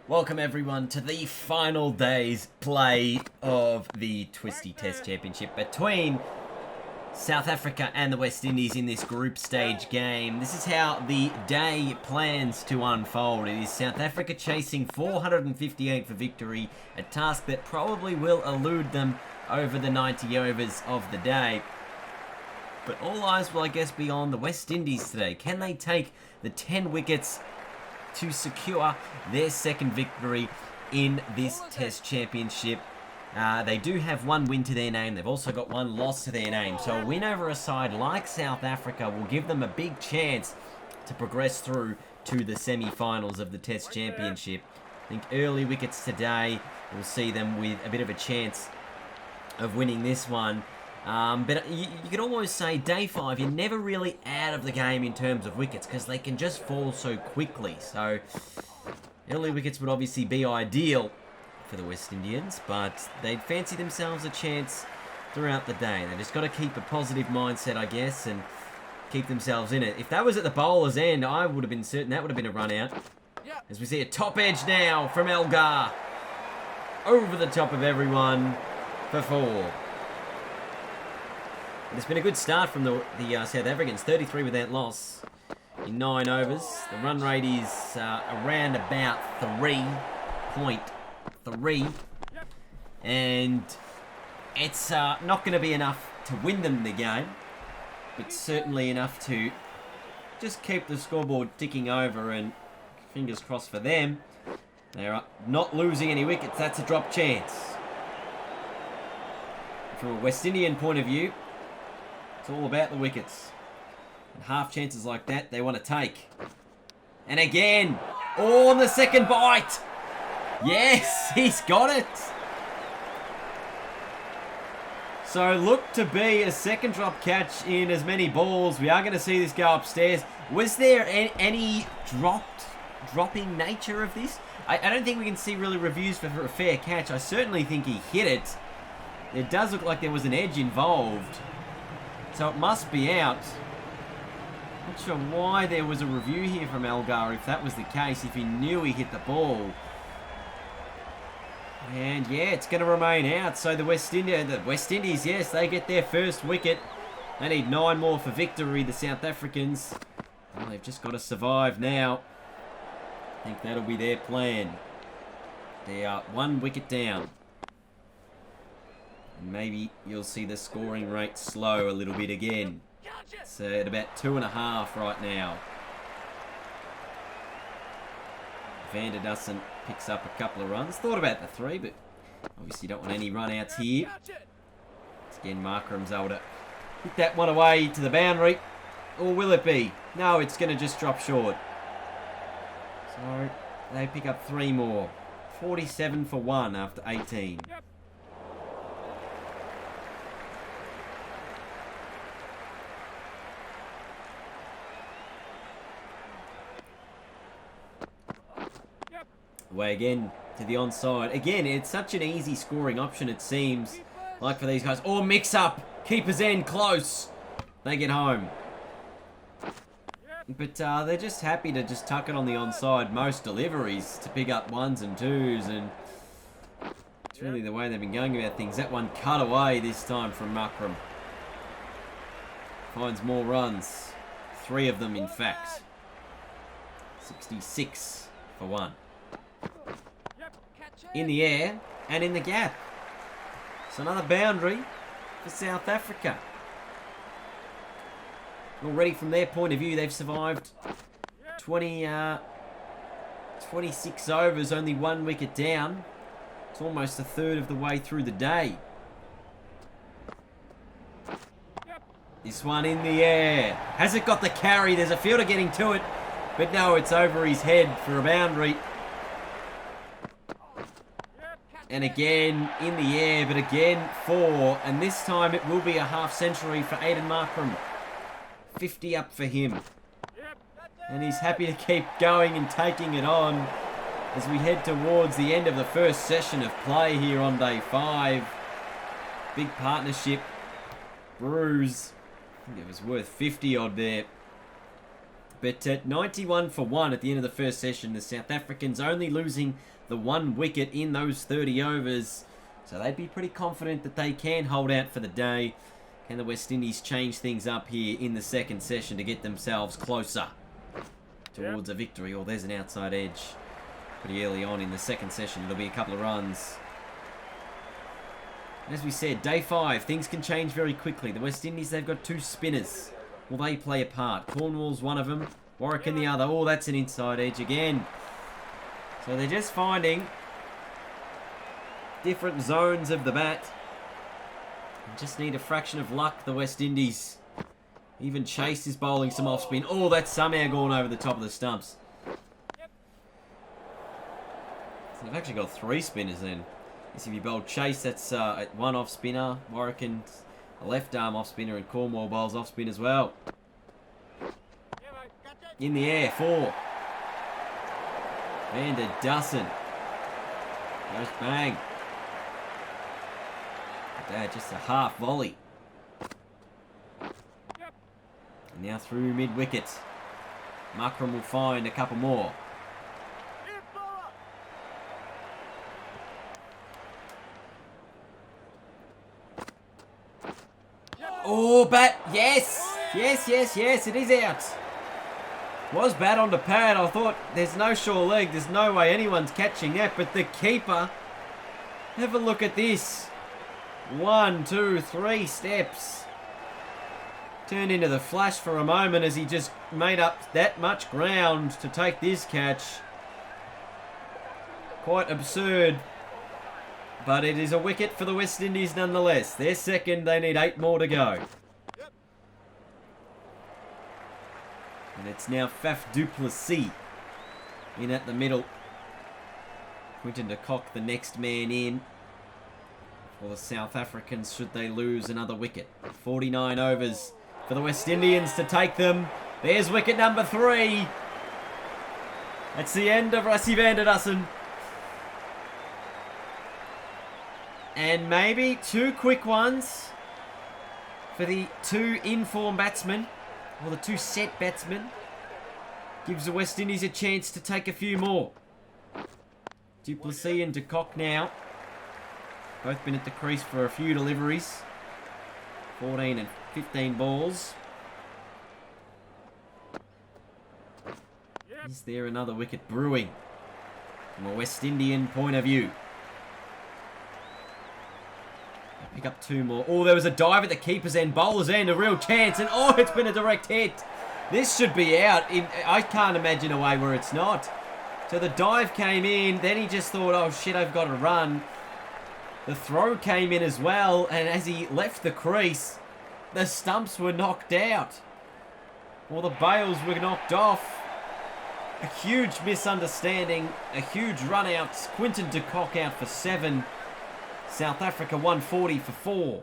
Welcome everyone to the final day's play of the Twisty Test Championship between South Africa and the West Indies in this group stage game. This is how the day plans to unfold. It is South Africa chasing 458 for victory, a task that probably will elude them over the 90 overs of the day. But all eyes will, I guess, be on the West Indies today. Can they take the 10 wickets to secure their second victory in this Test Championship? They do have one win to their name. They've also got one loss to their name. So a win over a side like South Africa will give them a big chance to progress through to the semi-finals of the Test Championship. I think early wickets today will see them with a bit of a chance of winning this one. But you could almost say day 5, you're never really out of the game in terms of wickets because they can just fall so quickly. So early wickets would obviously be ideal for the West Indians, but they'd fancy themselves a chance throughout the day. They just got to keep a positive mindset, I guess, and keep themselves in it. If that was at the bowler's end, I would have been certain that would have been a run out. As we see a top edge now from Elgar. Over the top of everyone for 4. It's been a good start from the South Africans, 33 without loss in 9 overs. The run rate is around about 3.3, and it's not going to be enough to win them the game, but certainly enough to just keep the scoreboard ticking over, and fingers crossed for them. They're not losing any wickets. That's a drop chance. From a West Indian point of view, it's all about the wickets. And half chances like that, they want to take. And again. Oh, on the second bite. Yes, he's got it. So look to be a second drop catch in as many balls. We are going to see this go upstairs. Was there any dropping nature of this? I don't think we can see really reviews for a fair catch. I certainly think he hit it. It does look like there was an edge involved. So it must be out. Not sure why there was a review here from Elgar if that was the case, if he knew he hit the ball. And yeah, it's going to remain out. So the West Indies, yes, they get their first wicket. They need 9 more for victory, the South Africans. Well, they've just got to survive now. I think that'll be their plan. They are 1 wicket down. Maybe you'll see the scoring rate slow a little bit again. It's at about 2.5 right now. Van der Dussen picks up a couple of runs. Thought about the 3, but obviously don't want any run-outs here. Again, Markram's able to hit that one away to the boundary. Or will it be? No, it's going to just drop short. So they pick up 3 more. 47 for 1 after 18. Away again to the onside. Again, it's such an easy scoring option, it seems like, for these guys. Or mix up. Keeper's end close. They get home. But they're just happy to just tuck it on the onside most deliveries to pick up 1s and 2s. And it's really the way they've been going about things. That one cut away this time from Markram. Finds more runs. 3 of them, in fact. 66 for 1. In the air and in the gap. So another boundary for South Africa. Already from their point of view, they've survived 26 overs, only 1 wicket down. It's almost a third of the way through the day. This one in the air. Has it got the carry? There's a fielder getting to it. But no, it's over his head for a boundary. And again, in the air, but again, 4. And this time it will be a half century for Aiden Markram. 50 up for him. And he's happy to keep going and taking it on as we head towards the end of the first session of play here on day 5. Big partnership. Bruise. I think it was worth 50 odd there. But at 91 for 1 at the end of the first session, the South Africans only losing the 1 wicket in those 30 overs. So they'd be pretty confident that they can hold out for the day. Can the West Indies change things up here in the second session to get themselves closer towards a victory? Oh, there's an outside edge pretty early on in the second session. It'll be a couple of runs. As we said, day 5, things can change very quickly. The West Indies, they've got 2 spinners. Will they play a part? Cornwall's one of them. Warwick in the other. Oh, that's an inside edge again. So they're just finding different zones of the bat. Just need a fraction of luck, the West Indies. Even Chase is bowling some off spin. Oh, that's somehow gone over the top of the stumps. So they've actually got 3 spinners then. If you bowl Chase, that's 1 off spinner. Warwick and a left arm off spinner, and Cornwall bowls off spin as well. In the air, 4. Van der Dussen. Goes bang. That just a half volley. And now through mid wicket. Makram will find a couple more. Oh, bat. Yes. Yes, yes, yes. It is out. Was bat on the pad. I thought there's no sure leg. There's no way anyone's catching that. But the keeper. Have a look at this. 1, 2, 3 steps. Turned into the flash for a moment as he just made up that much ground to take this catch. Quite absurd. But it is a wicket for the West Indies nonetheless. They're second. They need 8 more to go. And it's now Faf du Plessis in at the middle. Quinton de Kock, the next man in. For the South Africans, should they lose another wicket. 49 overs for the West Indians to take them. There's wicket number 3. That's the end of Rassie van der Dussen. And maybe 2 quick ones for the 2 in-form batsmen, or the 2 set batsmen. Gives the West Indies a chance to take a few more. Du Plessis and de Kock now. Both been at the crease for a few deliveries. 14 and 15 balls. Is there another wicket brewing from a West Indian point of view? Pick up 2 more. Oh, there was a dive at the keeper's end, bowler's end, a real chance, and oh, it's been a direct hit. This should be out. I can't imagine a way where it's not. So the dive came in, then he just thought, oh shit, I've got to run. The throw came in as well, and as he left the crease, the stumps were knocked out. Or the bails were knocked off. A huge misunderstanding, a huge run out. Quinton de Kock out for 7. South Africa 140 for 4.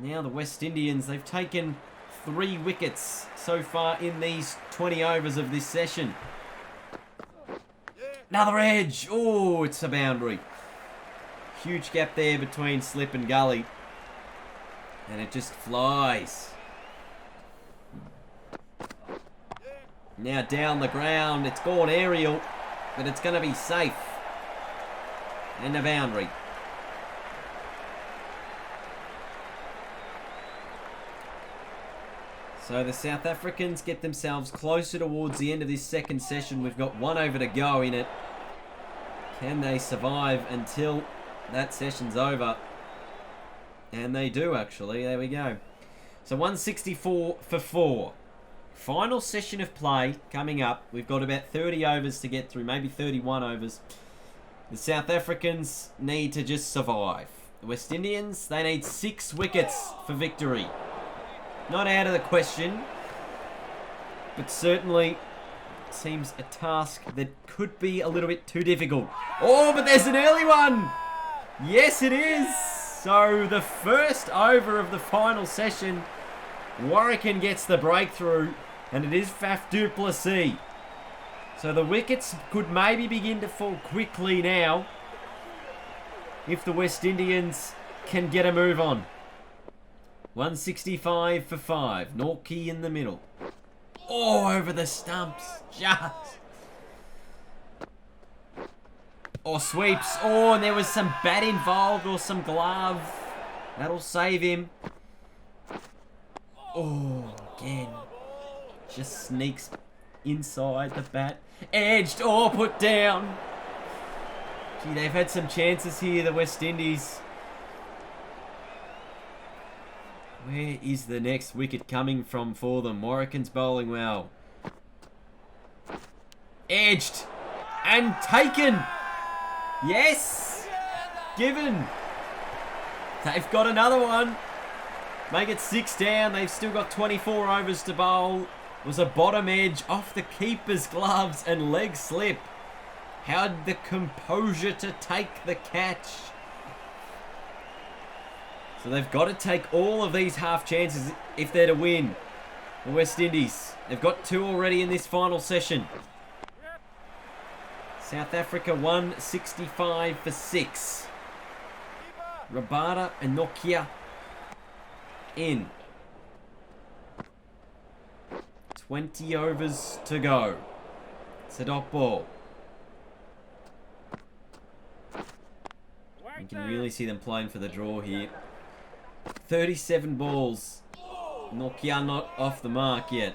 Now the West Indians, they've taken 3 wickets so far in these 20 overs of this session. Another edge. Oh, it's a boundary. Huge gap there between slip and gully. And it just flies. Now down the ground. It's gone aerial, but it's going to be safe. And a boundary. So the South Africans get themselves closer towards the end of this second session. We've got 1 over to go in it. Can they survive until that session's over? And they do, actually. There we go. So 164 for 4. Final session of play coming up. We've got about 30 overs to get through, maybe 31 overs. The South Africans need to just survive. The West Indians, they need 6 wickets for victory. Not out of the question, but certainly seems a task that could be a little bit too difficult. Oh, but there's an early one! Yes, it is! So the first over of the final session, Warwick gets the breakthrough, and it is Faf du Plessis. So the wickets could maybe begin to fall quickly now if the West Indians can get a move on. 165 for 5. Norkey in the middle. Oh, over the stumps. Just. Or sweeps. Oh, and there was some bat involved or some glove. That'll save him. Oh, again. Just sneaks inside the bat. Edged. Oh, put down. Gee, they've had some chances here, the West Indies. Where is the next wicket coming from for them? Morrigan's bowling well. Edged. And taken. Yes. Given. They've got another one. Make it 6 down. They've still got 24 overs to bowl. It was a bottom edge off the keeper's gloves and leg slip. Had the composure to take the catch. So they've got to take all of these half chances if they're to win. The West Indies. They've got 2 already in this final session. South Africa 165 for 6. Rabada and Nokia in. 20 overs to go. It's a dot ball. You can really see them playing for the draw here. 37 balls. Nokia not off the mark yet.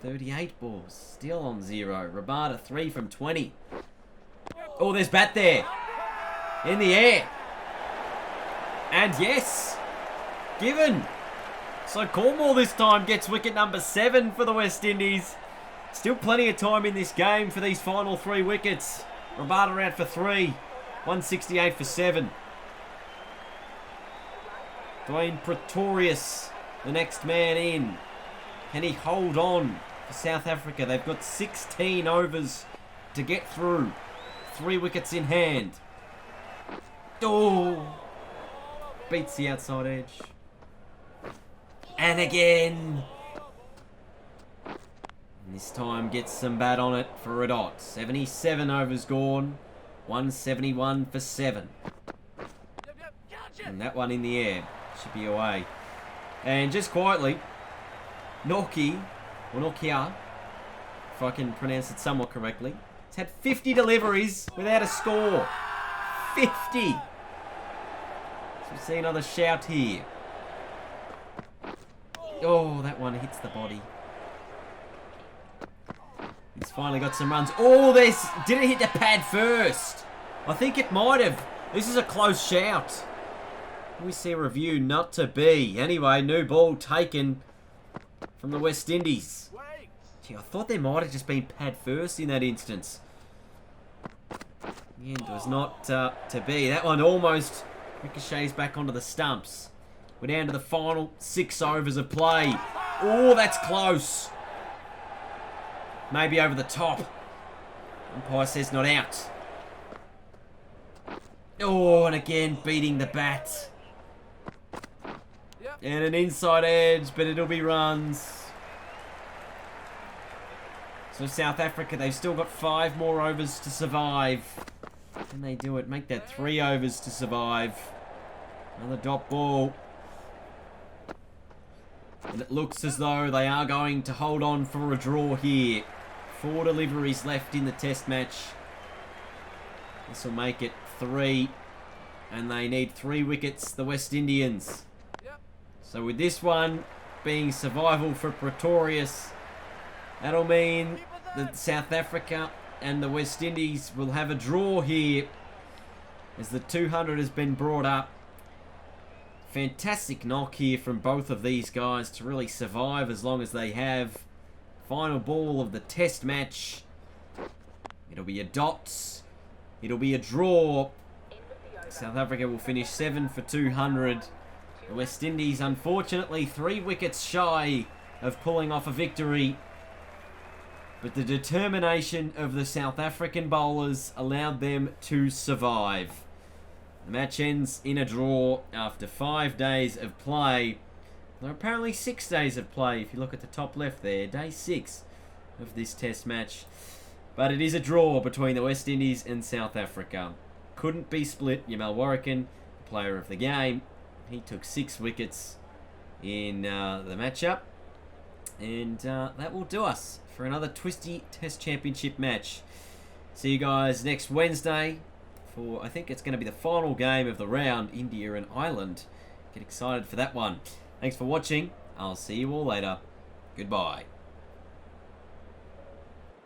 38 balls. Still on 0. Rabada 3 from 20. Oh, there's bat there. In the air. And yes. Given. So Cornwall this time gets wicket number 7 for the West Indies. Still plenty of time in this game for these final 3 wickets. Rabada out for 3. 168 for 7. Dwayne Pretorius, the next man in. Can he hold on for South Africa? They've got 16 overs to get through. 3 wickets in hand. Oh! Beats the outside edge. And again. And this time gets some bat on it for a dot. 77 overs gone. 171 for 7. And that one in the air. Should be away. And just quietly, Nokia, or Nokia, if I can pronounce it somewhat correctly, has had 50 deliveries without a score. 50! So we see another shout here. Oh, that one hits the body. He's finally got some runs. Oh, this did it hit the pad first? I think it might have. This is a close shout. We see a review, not to be. Anyway, new ball taken from the West Indies. Gee, I thought there might have just been pad first in that instance. In the end, it was not to be. That one almost ricochets back onto the stumps. We're down to the final 6 overs of play. Oh, that's close. Maybe over the top. Umpire says not out. Oh, and again beating the bat. And an inside edge, but it'll be runs. So South Africa, they've still got 5 more overs to survive. Can they do it? Make that 3 overs to survive. Another dot ball. And it looks as though they are going to hold on for a draw here. 4 deliveries left in the test match. This will make it 3. And they need 3 wickets, the West Indians. So with this one being survival for Pretorius, that'll mean that South Africa and the West Indies will have a draw here as the 200 has been brought up. Fantastic knock here from both of these guys to really survive as long as they have. Final ball of the test match. It'll be a dots. It'll be a draw. South Africa will finish 7 for 200. The West Indies, unfortunately, 3 wickets shy of pulling off a victory. But the determination of the South African bowlers allowed them to survive. The match ends in a draw after 5 days of play. There are apparently 6 days of play if you look at the top left there. Day 6 of this test match. But it is a draw between the West Indies and South Africa. Couldn't be split. Yamal Warrican, player of the game. He took 6 wickets. in the matchup. And that will do us for another Twisty Test Championship match. See you guys next Wednesday for, I think it's going to be the final game of the round, India and Ireland. Get excited for that one. Thanks for watching. I'll see you all later. Goodbye.